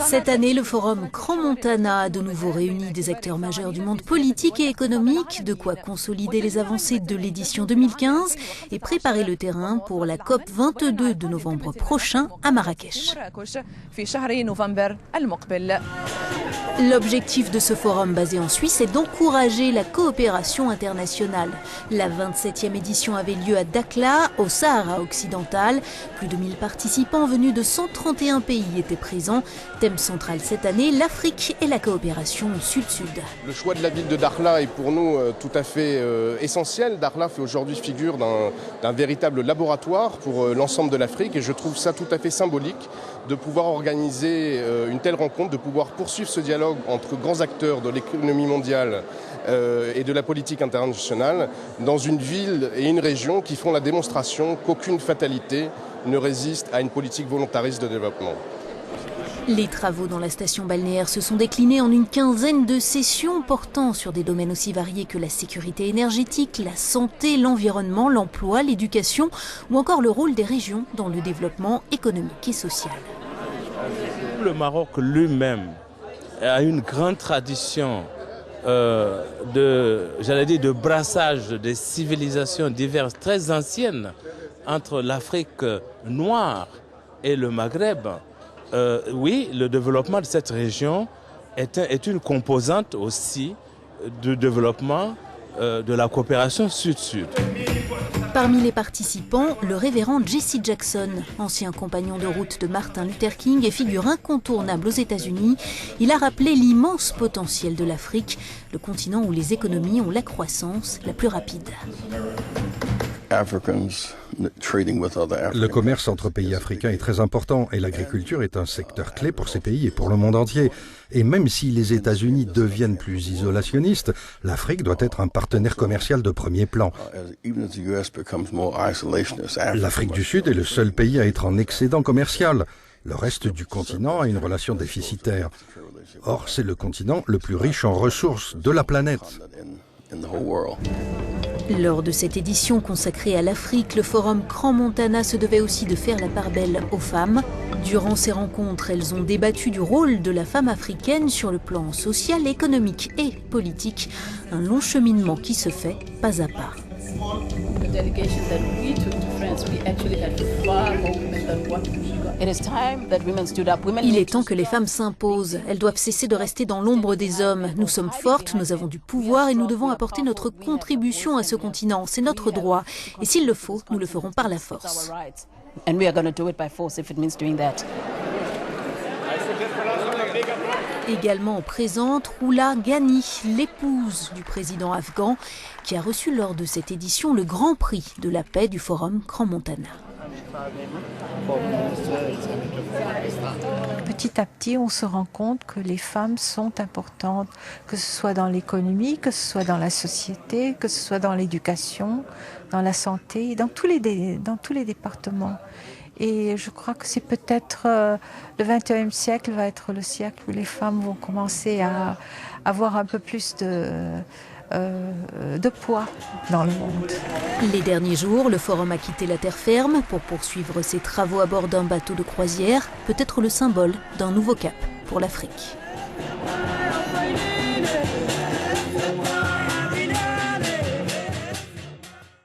Cette année, le forum Crans-Montana a de nouveau réuni des acteurs majeurs du monde politique et économique, de quoi consolider les avancées de l'édition 2015 et préparer le terrain pour la COP 22 de novembre prochain à Marrakech. L'objectif de ce forum basé en Suisse est d'encourager la coopération internationale. La 27e édition avait lieu à Dakhla, au Sahara occidental. Plus de 1000 participants venus de 131 pays étaient présents. Thème central cette année, l'Afrique et la coopération sud-sud. Le choix de la ville de Dakhla est pour nous tout à fait essentiel. Dakhla fait aujourd'hui figure d'un véritable laboratoire pour l'ensemble de l'Afrique et je trouve ça tout à fait symbolique de pouvoir organiser une telle rencontre, de pouvoir poursuivre ce dialogue entre grands acteurs de l'économie mondiale et de la politique internationale dans une ville et une région qui font la démonstration qu'aucune fatalité ne résiste à une politique volontariste de développement. Les travaux dans la station balnéaire se sont déclinés en une quinzaine de sessions portant sur des domaines aussi variés que la sécurité énergétique, la santé, l'environnement, l'emploi, l'éducation ou encore le rôle des régions dans le développement économique et social. Le Maroc lui-même a une grande tradition de brassage des civilisations diverses, très anciennes, entre l'Afrique noire et le Maghreb. Oui, le développement de cette région est une composante aussi du développement de la coopération sud-sud. Parmi les participants, le révérend Jesse Jackson, ancien compagnon de route de Martin Luther King et figure incontournable aux États-Unis. Il a rappelé l'immense potentiel de l'Afrique, le continent où les économies ont la croissance la plus rapide. Le commerce entre pays africains est très important et l'agriculture est un secteur clé pour ces pays et pour le monde entier. Et même si les États-Unis deviennent plus isolationnistes, l'Afrique doit être un partenaire commercial de premier plan. L'Afrique du Sud est le seul pays à être en excédent commercial. Le reste du continent a une relation déficitaire. Or, c'est le continent le plus riche en ressources de la planète. Lors de cette édition consacrée à l'Afrique, le forum Crans-Montana se devait aussi de faire la part belle aux femmes. Durant ces rencontres, elles ont débattu du rôle de la femme africaine sur le plan social, économique et politique. Un long cheminement qui se fait pas à pas. Il est temps que les femmes s'imposent. Elles doivent cesser de rester dans l'ombre des hommes. Nous sommes fortes, nous avons du pouvoir et nous devons apporter notre contribution à ce continent. C'est notre droit. Et s'il le faut, nous le ferons par la force. Également présente Roula Ghani, l'épouse du président afghan, qui a reçu lors de cette édition le grand prix de la paix du forum Crans-Montana. Petit à petit, on se rend compte que les femmes sont importantes, que ce soit dans l'économie, que ce soit dans la société, que ce soit dans l'éducation, dans la santé, dans tous les départements. Et je crois que c'est peut-être le XXIe siècle va être le siècle où les femmes vont commencer à avoir un peu plus de poids dans le monde. Les derniers jours, le forum a quitté la terre ferme pour poursuivre ses travaux à bord d'un bateau de croisière, peut-être le symbole d'un nouveau cap pour l'Afrique.